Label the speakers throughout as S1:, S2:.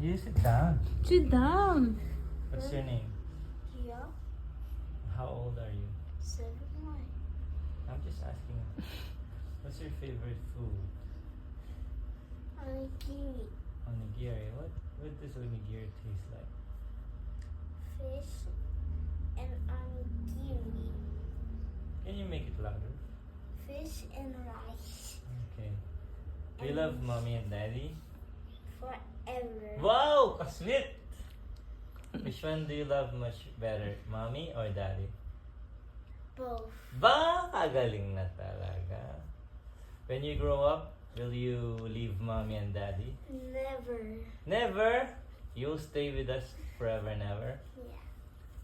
S1: You sit down.
S2: Sit down.
S1: What's your name?
S3: Yeah,
S1: How old are you?
S3: 7
S1: I'm just asking. What's your favorite food?
S3: Onigiri,
S1: Onigiri. What does onigiri taste like?
S3: fish, and onigiri.
S1: Can you make it louder?
S3: Fish and rice.
S1: Okay. Do you love mommy and daddy?
S3: Forever.
S1: Wow! Sweet! Which one do you love much better? Mommy or daddy?
S3: Both.
S1: Ba! Galing na talaga. When you grow up, will you leave mommy and daddy?
S3: Never.
S1: Never! You'll stay with us forever and ever.
S3: Yeah.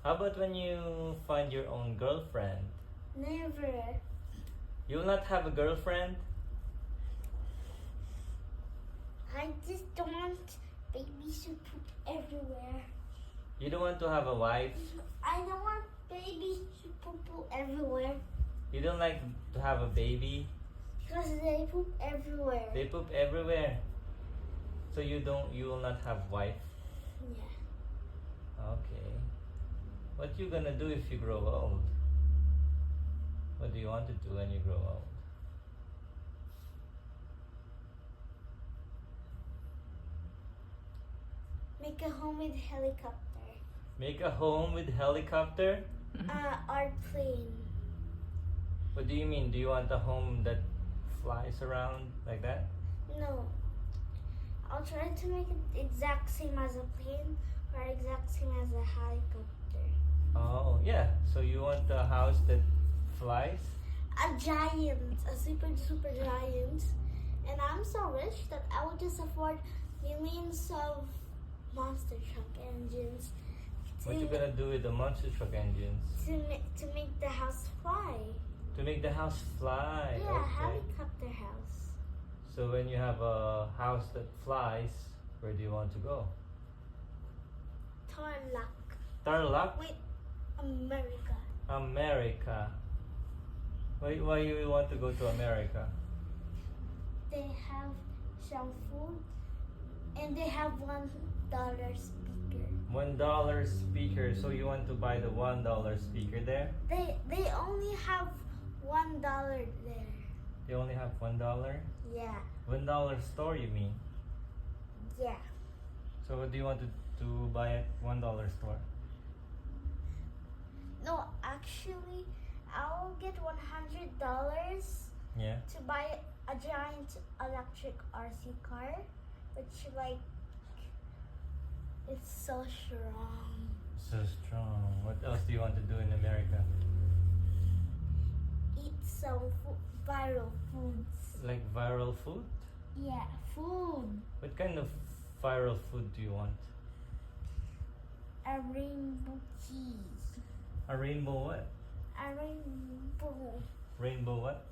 S1: How about when you find your own girlfriend?
S3: Never.
S1: You'll not have a girlfriend?
S3: I just don't want babies to poop everywhere.
S1: You don't want to have a wife?
S3: I don't want babies to poop everywhere.
S1: You don't like to have a baby?
S3: Because they poop everywhere.
S1: They poop everywhere. So you will not have wife?
S3: Yeah.
S1: Okay. What you gonna do if you grow old? What do you want to do when you grow old?
S3: Make a home with helicopter.
S1: Make a home with helicopter?
S3: Or plane.
S1: What do you mean? Do you want a home that flies around like that?
S3: No. I'll try to make it exact same as a plane or exact same as a helicopter.
S1: Oh, yeah. So you want a house that flies?
S3: A giant, a super giant. And I'm so rich that I will just afford millions of monster truck engines
S1: What you gonna do with the monster truck engines?
S3: to make the house fly.
S1: To make the house fly.
S3: Yeah,
S1: Okay.
S3: helicopter house.
S1: So when you have a house that flies, where do you want to go?
S3: Tarlac.
S1: Tarlac?
S3: Wait, America.
S1: America. Why you want to go to America?
S3: They have some food and they have $1 speaker.
S1: $1 speaker. So you want to buy the $1 speaker there?
S3: They only have $1 there.
S1: They only have $1?
S3: Yeah.
S1: $1 store, you mean?
S3: Yeah.
S1: So what do you want to buy at $1 store?
S3: No, actually, I'll get $100
S1: Yeah.
S3: to buy a giant electric RC car, which it's so strong.
S1: So strong. What else do you want to do in America?
S3: Eat some viral foods.
S1: Like viral food?
S3: Yeah, food.
S1: What kind of viral food do you want?
S3: A rainbow cheese.
S1: A rainbow what?
S3: A rainbow.
S1: Rainbow what?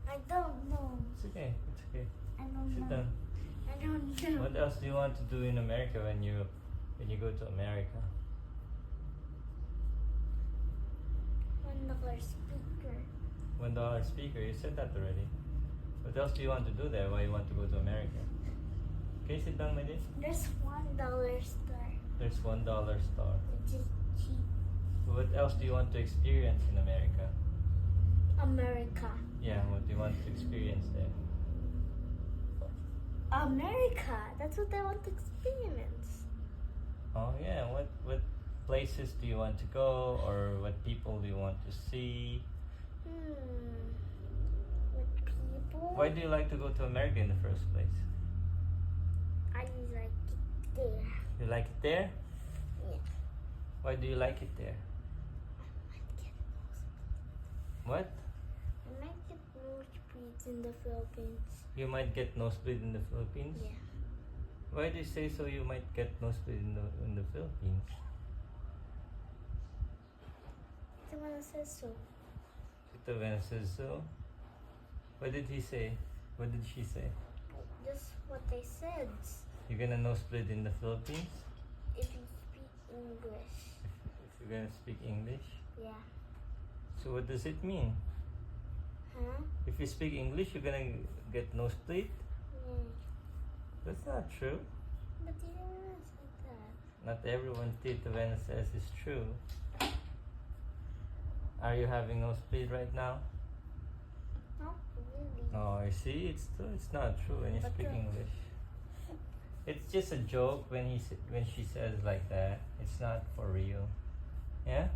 S3: I don't know.
S1: It's okay. It's okay.
S3: I don't
S1: Sit
S3: know.
S1: down.
S3: I don't know.
S1: What else do you want to do in America when you go to America?
S3: $1 speaker.
S1: $1 speaker. You said that already. What else do you want to do there? Why you want to go to America? Okay, sit down, my dear.
S3: There's $1 store,
S1: There's $1 store.
S3: which is cheap.
S1: What else do you want to experience in America?
S3: America.
S1: Yeah, what do you want to experience there?
S3: America. That's what I want to experience.
S1: Oh yeah, what places do you want to go, or what people do you want to see?
S3: With people.
S1: Why do you like to go to America in the first place?
S3: I like it there.
S1: You like it there?
S3: Yeah.
S1: Why do you like it there? What?
S3: I might get nosebleeds in the Philippines.
S1: You might get nosebleed in the Philippines?
S3: Yeah.
S1: Why do you say so? You might get nosebleed in the Philippines.
S3: Someone says so.
S1: Tito Ven says so. What did he say? What did she say?
S3: Just what they said.
S1: You're gonna nosebleed in the Philippines?
S3: If you speak English.
S1: If you're gonna speak English?
S3: Yeah.
S1: So what does it mean?
S3: Huh?
S1: If you speak English, you're gonna get nosebleed?
S3: Yeah.
S1: That's not true.
S3: But you never said that.
S1: Not everyone Tita Ven says is true. Are you having nosebleed right now?
S3: Not really.
S1: Oh, I see. It's not true when you
S3: But
S1: speak
S3: true.
S1: English. It's just a joke when she says like that. It's not for real. Yeah?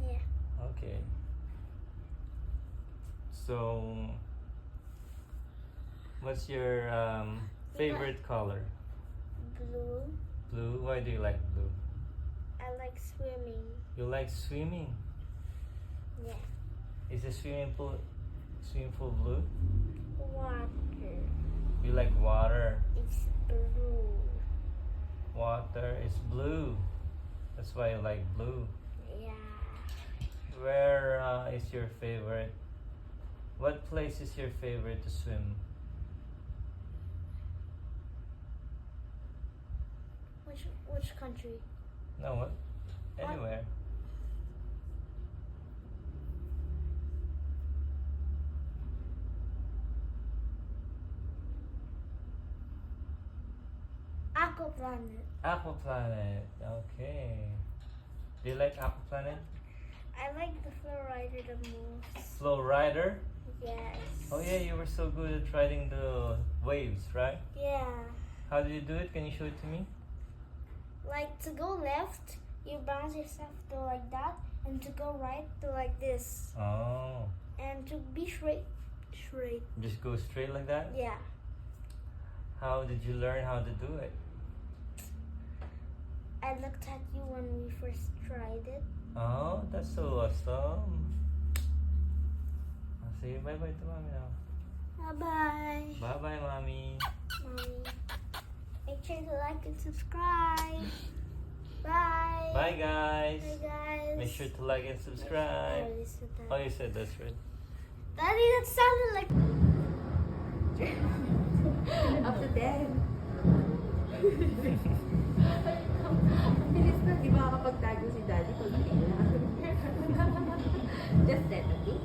S3: Yeah.
S1: Okay. So, what's your favorite color?
S3: Blue.
S1: Blue. Why do you like blue?
S3: I like swimming.
S1: You like swimming.
S3: Yeah.
S1: Is the swimming pool blue?
S3: Water.
S1: You like water.
S3: It's blue.
S1: Water is blue. That's why you like blue.
S3: Yeah.
S1: Where is your favorite? What place is your favorite to swim?
S3: Which country?
S1: No, what? Anywhere.
S3: Aquaplanet.
S1: Aquaplanet. Okay. Do you like Aquaplanet?
S3: I like the flow rider the most.
S1: Flow Rider?
S3: Yes.
S1: Oh yeah, you were so good at riding the waves, right?
S3: Yeah.
S1: How do you do it? Can you show it to me?
S3: Like to go left, you bounce yourself to like that, and to go right to like this,
S1: Oh.
S3: and to be straight.
S1: Just go straight like that?
S3: Yeah.
S1: How did you learn how to do it?
S3: I looked at you when we first tried it.
S1: Oh, that's so awesome. Say bye-bye to mommy now.
S3: Bye bye.
S1: Bye-bye, mommy.
S3: Mommy. Make sure to like and subscribe. Bye.
S1: Bye, guys.
S3: Bye guys.
S1: Make sure to like and
S3: I
S1: subscribe.
S3: already said that.
S1: Oh, you said that's right.
S3: Daddy, that sounded like.
S2: Up to 10. Ang bilis na, di ba kapag tago si daddy pag just set, okay?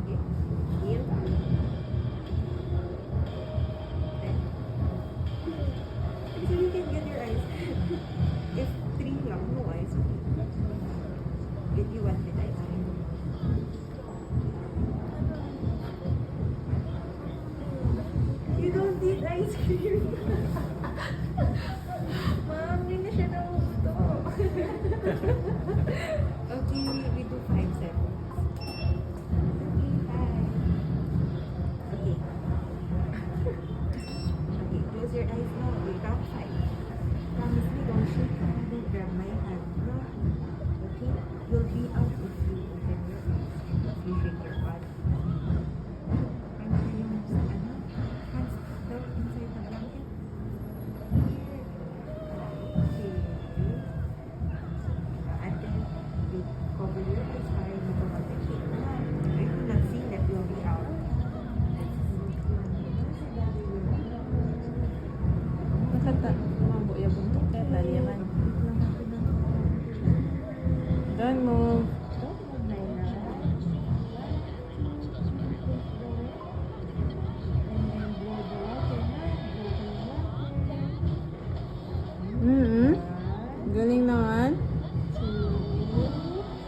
S2: Okay. Heel. So you can get your eyes. If 3 lang, no eyes. If you want with ice cream. You don't need ice cream. Mom, hindi na siya na gusto. Okay, we do 5 seconds. Okay, 5. Okay. Okay, close your eyes now. We count 5. Promise me, don't shake. Don't grab my hand. No. Okay? You'll be out if you open your eyes. If you shake your body. And then yung sa ano, hands down inside the blanket. Here. Okay. And then you cover your eyes para you don't want to shake. I do not see that you'll be out.
S4: Nakata, mabuk ya buntuk kan tali yaman. Don't move. Galing naman.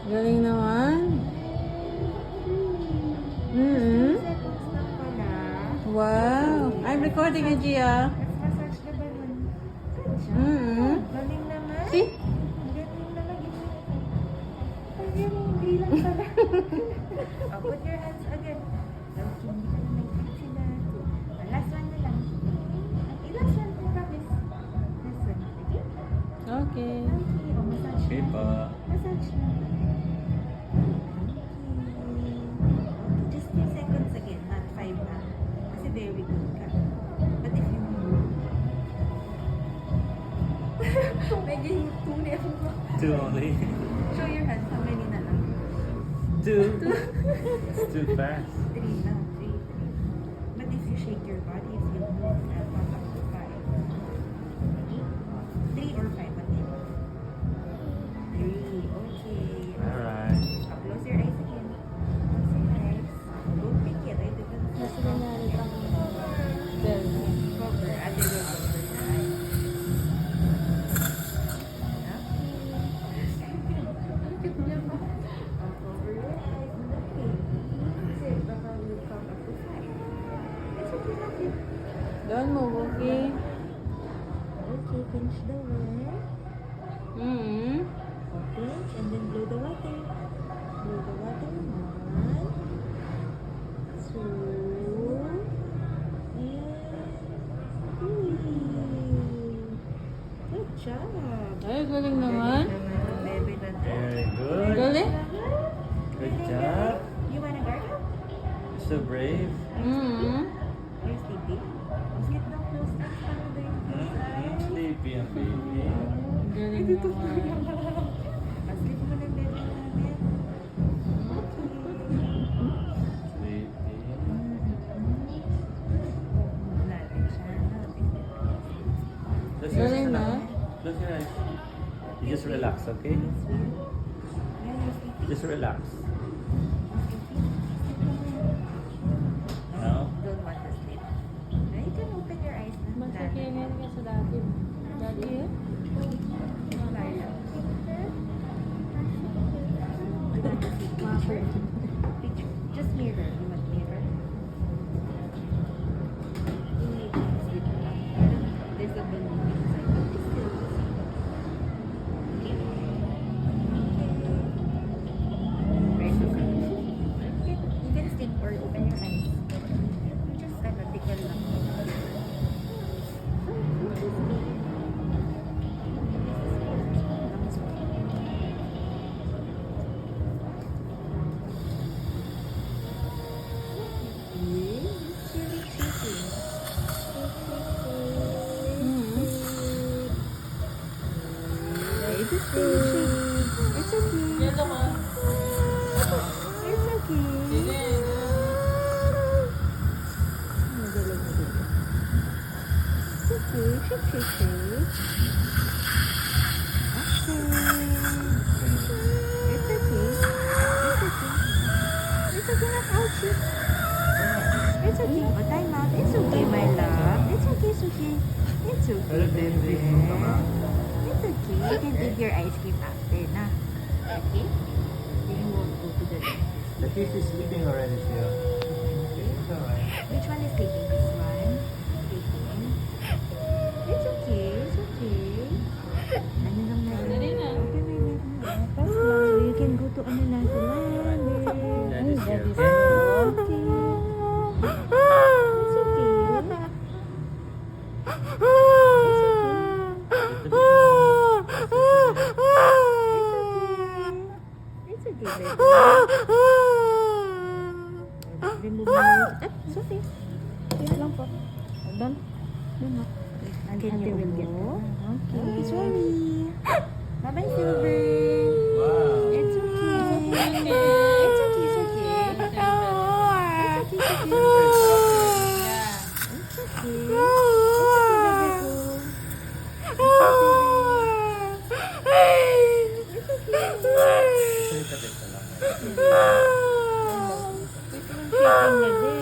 S4: Galing naman.
S2: Seconds lang pala.
S4: Wow. I'm recording it, Gia.
S2: Let's massage the balloon. Galing naman.
S4: See?
S2: Galing naman. Ay, hindi lang pala. Oh, put your hands again. Okay, hindi ka na nag-fit sila. Last one na lang. Okay, last one. Promise. Last one. Okay?
S4: Okay.
S2: Okay. Oh, massage
S1: Okay
S2: na.
S1: pa.
S2: Massage na. Okay. Just 3 seconds again, not 5 na. Kasi very good ka. But if you move, medyo yung tunay ako.
S1: Two only.
S2: Show your hands, how many na lang?
S1: 2. It's too fast.
S2: 3 na. 3. But if you shake your body, if you move, I'll count up to 5. 3 or 5, what do you want? 3. Okay.
S1: Alright.
S2: Close your eyes again. Close your eyes. Don't blink yet. I didn't
S4: Kasi nangyari pang bell.
S2: cover. I didn't cover your eyes. I'll cover your eyes. Okay. That's it. Baka we'll count up to 5. It's okay, okay.
S4: Doon mo, okay?
S2: Okay, pinch the worm.
S4: Mm-hmm.
S2: Pinch and then blow the water. Blow the water. 1, 2, and 3. Good job.
S4: Ay, galing naman.
S2: Baby, that's
S1: Very good.
S4: Galing?
S1: Good job.
S2: You wanna gargle?
S1: You're so brave.
S4: Mm-hmm.
S2: Are you sleepy? Sleep now, close eyes. Paano ba yung close eyes?
S1: Sleepy ang baby.
S4: Galing naman.
S2: Sleep mo ng baby namin.
S1: Sleepy.
S2: Natin siya.
S1: Close your
S4: Galing
S1: eyes
S4: na.
S1: na. Close your eyes. You just relax, okay? Just relax. No?
S2: Don't want to sleep. Now you can open your eyes na.
S4: Mas okay ngayon ka sa dati. Dati eh?
S2: Picture. Picture. Just mirror. You want mirror? There's a balloon inside. But it's still you can stick or open your eyes. You just tickle lang.
S4: Mm-hmm.
S2: It's okay.
S4: Yelo ka.
S2: It's okay.
S4: Sige.
S2: Magalang mo dito. It's okay. Shake, shake, shake. Okay. It's okay. It's okay. It's okay, not ouchie. It's okay. Oh, time out. It's okay, my love. It's okay, it's okay. It's okay.
S1: Pero baby, ka ba?
S2: It's okay. You can eat your ice cream after na. Okay? Then you won't go to the dentist.
S1: The fish is sleeping already, Phil. It's alright.
S2: Which one is sleeping? This one? Sleeping. It's okay. It's okay. Ano lang na?
S4: Dali na.
S2: Okay, my love. Tapos lang. You can go to ano na sa landing.
S1: Daddy's here,
S2: Okay.
S1: okay?
S2: It's okay. It's okay, baby. Remove mo na yung... It's okay. Yan lang po. Doon. Doon na. Can you remove? Okay. Sorry. Bye-bye, Silver.
S1: Wow.
S2: It's okay.
S4: Okay.
S2: It's okay, it's okay. It's okay, it's okay.
S4: Yeah.
S2: It's okay. It's okay, baby. It's okay. It's okay.
S1: Salita dito lang.
S2: Shaking na din.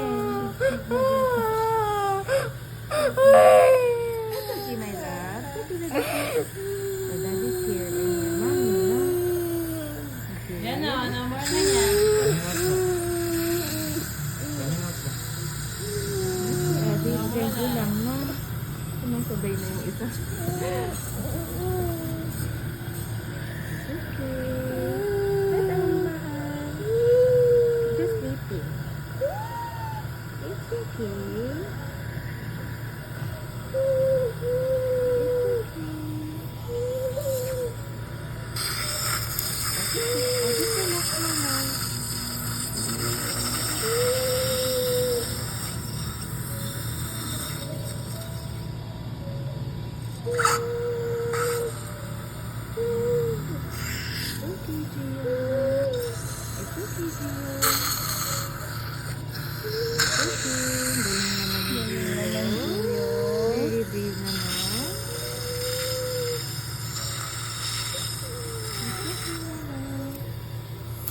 S2: It's okay, my love. It's okay, baby. So, daddy's here. And your mommy, no? Okay.
S4: Yan na, number na yan.
S2: Ready? Ready lang, no? Sumasabay na yung isa. Okay. That's all, mahal. Just sleeping. It's okay. I'll just relax na lang. Okay, Gia. It's okay, Very brave naman.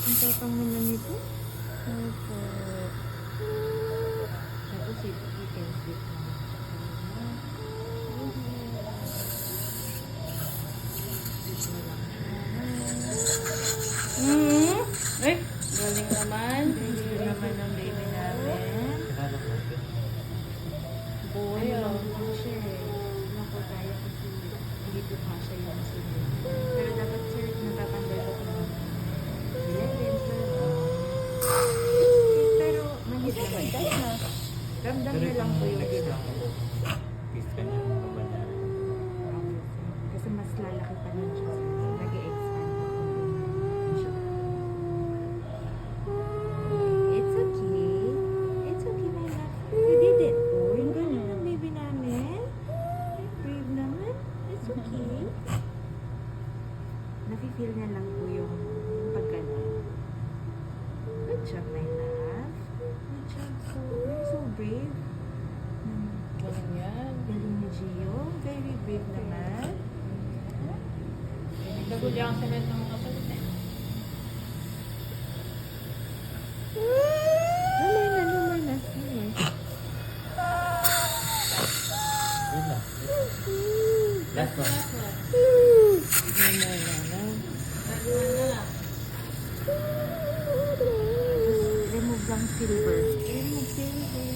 S2: Ang tapang naman ito.
S4: Opo.
S2: Tapos you can sleep naman.
S4: Ay, galing naman.
S2: Baby naman ang baby namin.
S1: Akala ko okay.
S4: Boy,
S2: Ano
S4: oh.
S2: lang po siya eh. Naku tayo kasi hindi po kasha yung sila. Pero dapat sir, natatanggal ko kung 11, 12. Pero manhid naman. Ramdam na lang po yung
S1: next
S2: gina.
S1: lang. Kiss ka niya mga banana.
S2: Kasi mas lalaki pa nun siya. Nag-e-expand po. Siya. It's okay. It's okay, my love. You did it. Oh, yung ganyan ang baby namin. Ay, brave naman. It's okay. Nafe-feel niya lang po yung pagganon. Good job, my love. Good job. You're so brave.
S4: Galing yan.
S2: Galing ni Gio. Very brave naman.
S4: Naguli ang cement ng mga palit eh.
S2: No more na, no more na. No more.
S1: Wait lang. Last one.
S2: No more na, no. Just remove lang silver. Remove silver.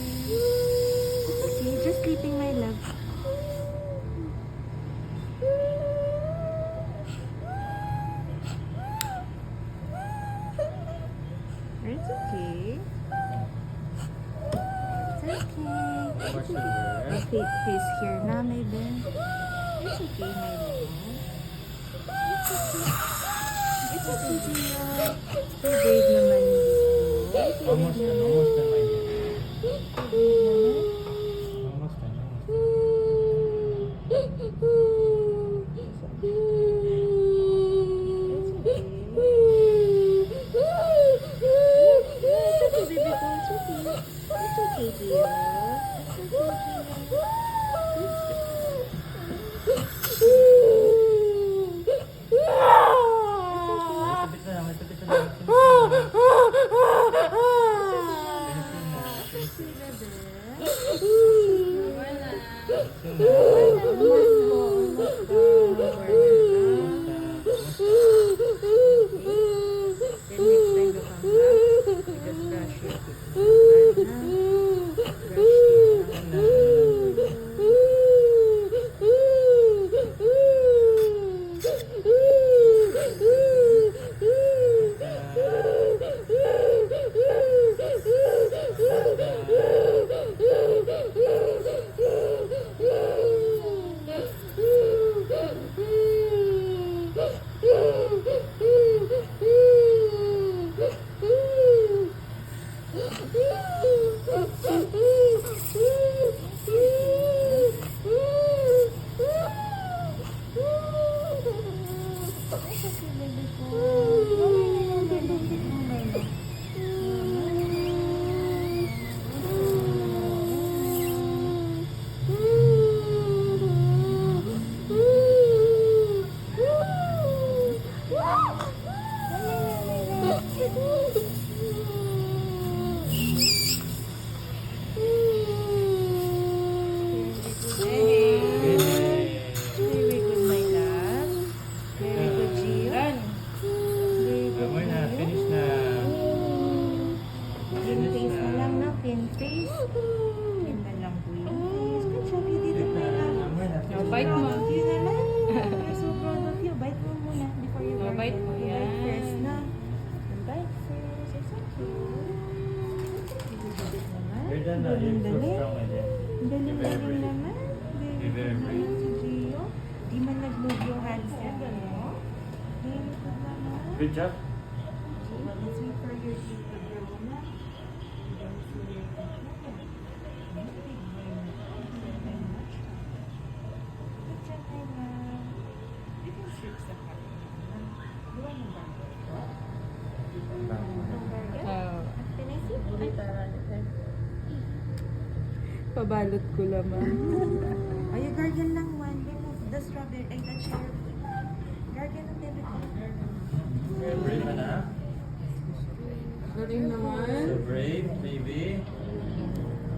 S2: It's okay. Just sleeping, my love. It's okay. It's okay.
S1: More silver.
S2: Face here na, my Ben. It's okay, my love. It's okay. It's okay, Gio. So brave naman ni Gio. So
S1: Almost
S2: brave
S1: done.
S2: naman.
S1: Almost done, my dear.
S2: So brave naman.
S1: Almost done. Almost done.
S2: It's okay. It's okay, baby ko. It's okay. It's okay, Gio. It's okay, Gio.
S1: Malapit na lang. Malapit na lang.
S2: Very good, my love. Very good, Gio.
S4: Done.
S2: Very good.
S1: We're na.
S2: Gio.
S1: Finish na.
S2: Pin face na lang, no? Pin face. Pin na lang po yung face. Good job, you did it, my love.
S1: We're na.
S4: Oh, bite mo.
S2: You naman. We're so proud of you. Bite mo muna before you
S4: Oh, bite mo,
S2: You
S4: yan.
S2: bite first, no? You bite first. It's okay. You did it naman.
S1: You're done now. You're so
S2: Galing-galing.
S1: strong, my dear. You're very
S2: Galing-galing
S1: brave.
S2: naman.
S1: You're very
S2: good
S1: brave.
S2: naman si Gio. Di man nag-move yung hands niya, no? Very good naman.
S1: Good job.
S2: Well, let's wait for your teeth to grow na. You don't feel your teeth na. Big brain na. Thank you very much. Good job, my love. You can sleep sa kanya. Gawa ng burger. Yung burger?
S4: Oh.
S2: Can I see?
S4: Ay, tara. Pabalot ko lamang.
S2: Ay, gargle lang one. Remove the strawberry. Ay, the cherry. Gargle lang everything.
S1: Very brave, Anna.
S4: Galing naman.
S1: So brave, baby.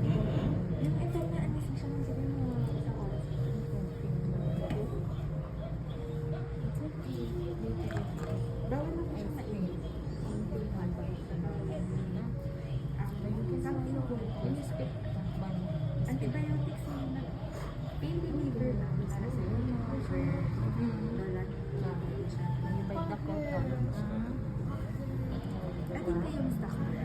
S1: Mm-hmm.
S2: Yung ito na, ano siya lang sabi mo, isang oras. Bawal na po siya mainit. Antibiotics na pain reliever na para sa inyo for dalat sa siya. Yung bite na control. I think na yung Staccara.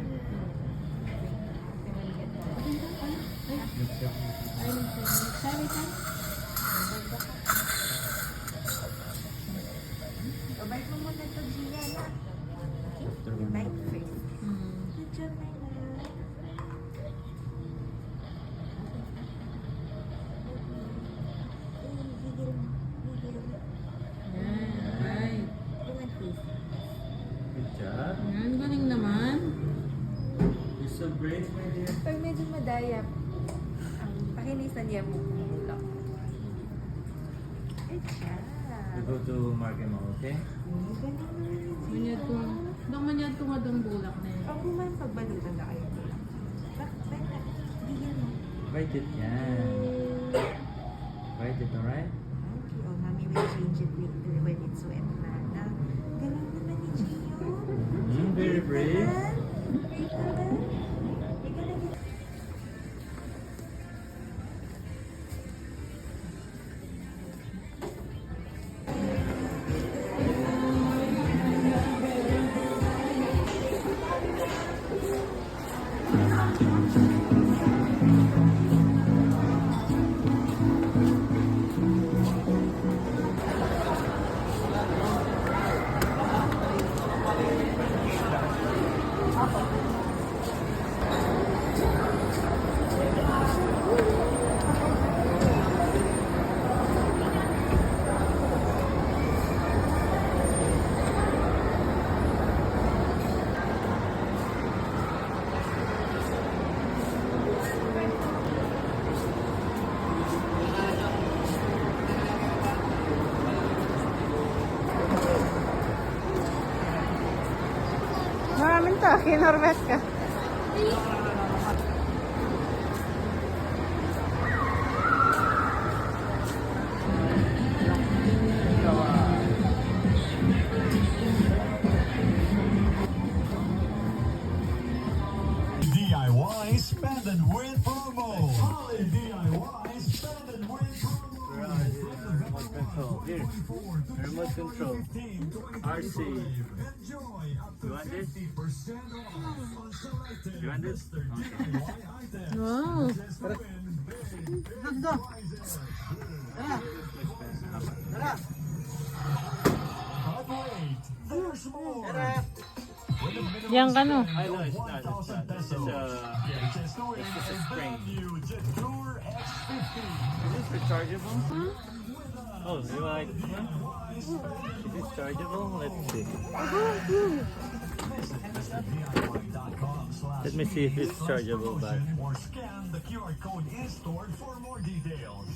S2: O, bite mo muna ito, Gia, na. Yung bite first. Good job, my love. Gigil.
S4: Ay.
S2: Buwan, please.
S1: Good job.
S4: Yan, galing naman.
S1: You're so brave, my dear.
S2: Pag medyo madayap, pakinisan niya mo. Good job.
S1: You go to Markham, okay?
S4: Manyad ko. Dang manyad ko nga dang bulak na yan.
S2: Pag kuman pagbalutan na kayo. Bakit? Gigil mo.
S1: Bite it, yan. Bite it, alright?
S2: Okay, oh, mommy will change it when it's wet na. Galing naman ni Gio.
S1: Very brave.
S2: Brave naman. Ikaw na din.
S4: Maraming to. Kinormes ka.
S5: DIY Spend and Win promo. Holly DIY Spend and Win promo.
S1: Where are you? Remote control. Here. Remote control. RC.
S5: Enjoy up to
S1: You want this?
S5: 50% off on selected
S1: You want this?
S5: Mr. DIY items.
S4: Wow.
S5: Just win big prizes. But wait, there's more. With a minimum
S4: Yan ka no.
S1: I know it's not.
S5: 1,000
S1: It's
S5: pesos.
S1: a,
S5: Get a chance to win
S1: it's just a
S5: a
S1: spring.
S5: brand new Jetur X50.
S1: Is this rechargeable? Oh, you like this one? Is this chargeable? Let's see. Let me see if it's chargeable back.
S5: Or scan the QR code in store for more details.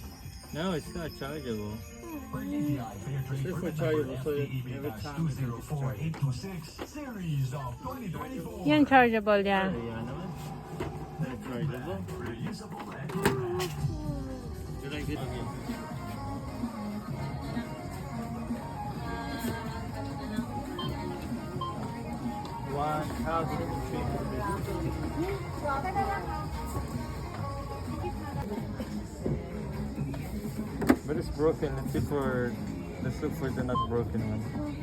S1: No, it's not chargeable.
S5: EDI Fair Trade
S1: This is
S5: Permit
S1: chargeable, so
S5: number
S1: every time it's chargeable.
S5: 204826 series of 2024.
S4: Yan chargeable yan.
S1: Ayan naman. Not chargeable.
S5: Reusable and compact.
S1: You like this? Okay. One thousand and three. But it's broken. Let's look for the not broken one.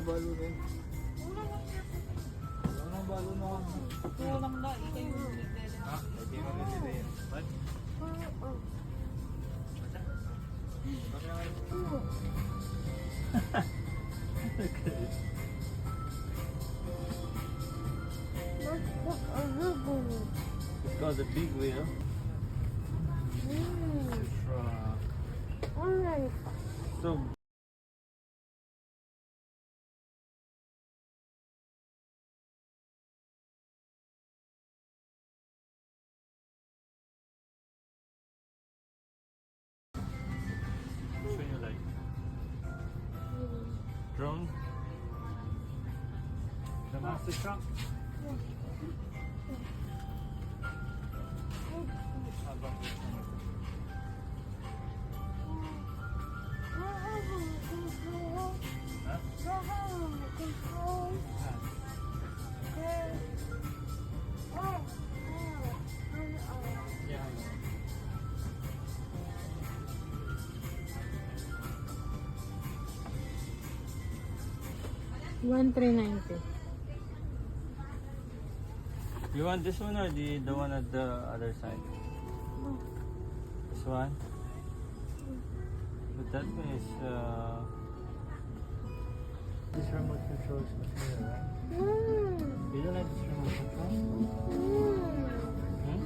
S1: balo din. Wala nang balo na ako.
S4: Walang na, ikaw yung nililele.
S1: Ha? Hindi mo nila yan. What? It's called the big wheel. So which one you like? Drone? The master truck? How about this one? Huh? Yeah.
S4: $1,390.
S1: You want this one or the one at the other side? This one? But that one is this remote control is much better, right? You don't like this remote control? Hmm?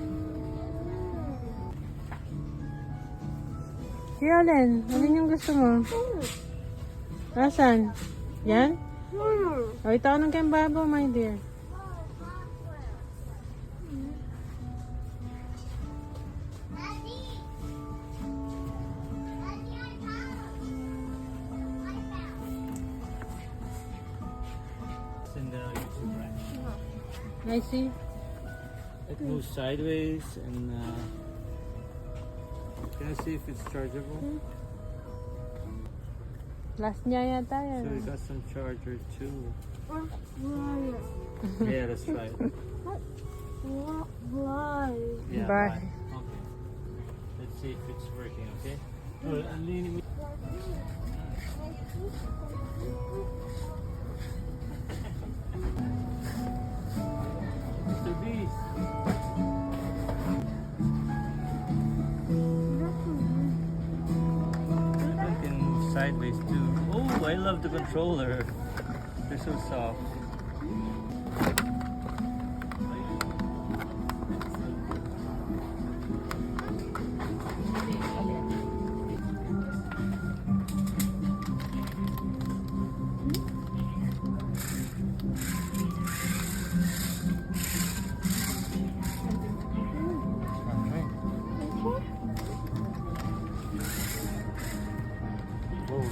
S4: Si Allen, alin yung gusto mo? Asan? Yan? O, itanong kay Babo, my dear.
S1: It's in the YouTube rank.
S4: I see.
S1: It moves sideways and can I see if it's chargeable?
S4: Last niya yata
S1: So we
S4: yan.
S1: got some charger too. Yeah, that's right. Yeah,
S4: Bye.
S1: bye. Okay. Let's see if it's working, okay? Oh, lean- Mr. Beast. That can move sideways too. Oh, I love the controller. They're so soft. Forward.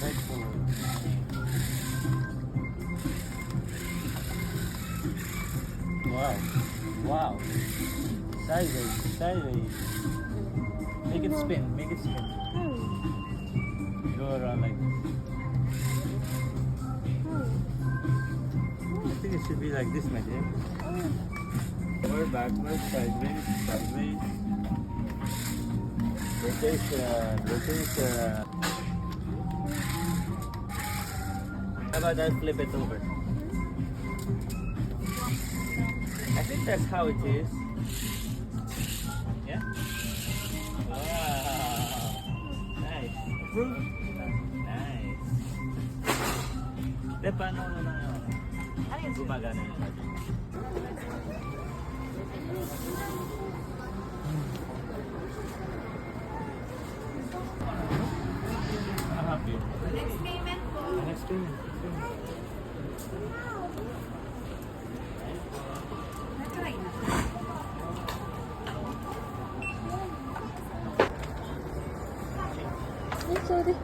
S1: Right forward. Wow. Wow. Sideways. Sideways. Make it spin. Make it spin. Go around like this. I think it should be like this, my dear. Forward, backward, sideways, sideways. Rotation, rotation. How about I flip it over? I think that's how it is. Yeah? Wow. Nice. Approve? Nice. De, paano na gumagana yun? I'm happy.
S2: Next payment po.
S1: Next payment.
S2: Na-try na.
S4: Ay, sorry.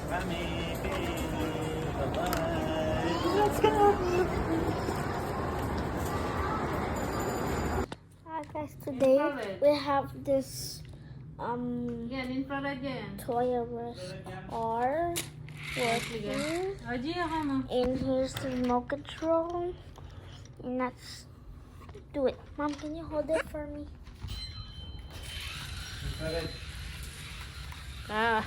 S1: Mami, bye-bye.
S4: Let's go.
S3: Hi guys, today we have this
S4: Yan, infrared yan.
S3: Toyota R working,
S4: O, Gia ka mo.
S3: and here's the remote control, and let's do it. Mom, can you hold it for me?
S1: Correct.
S6: Ah.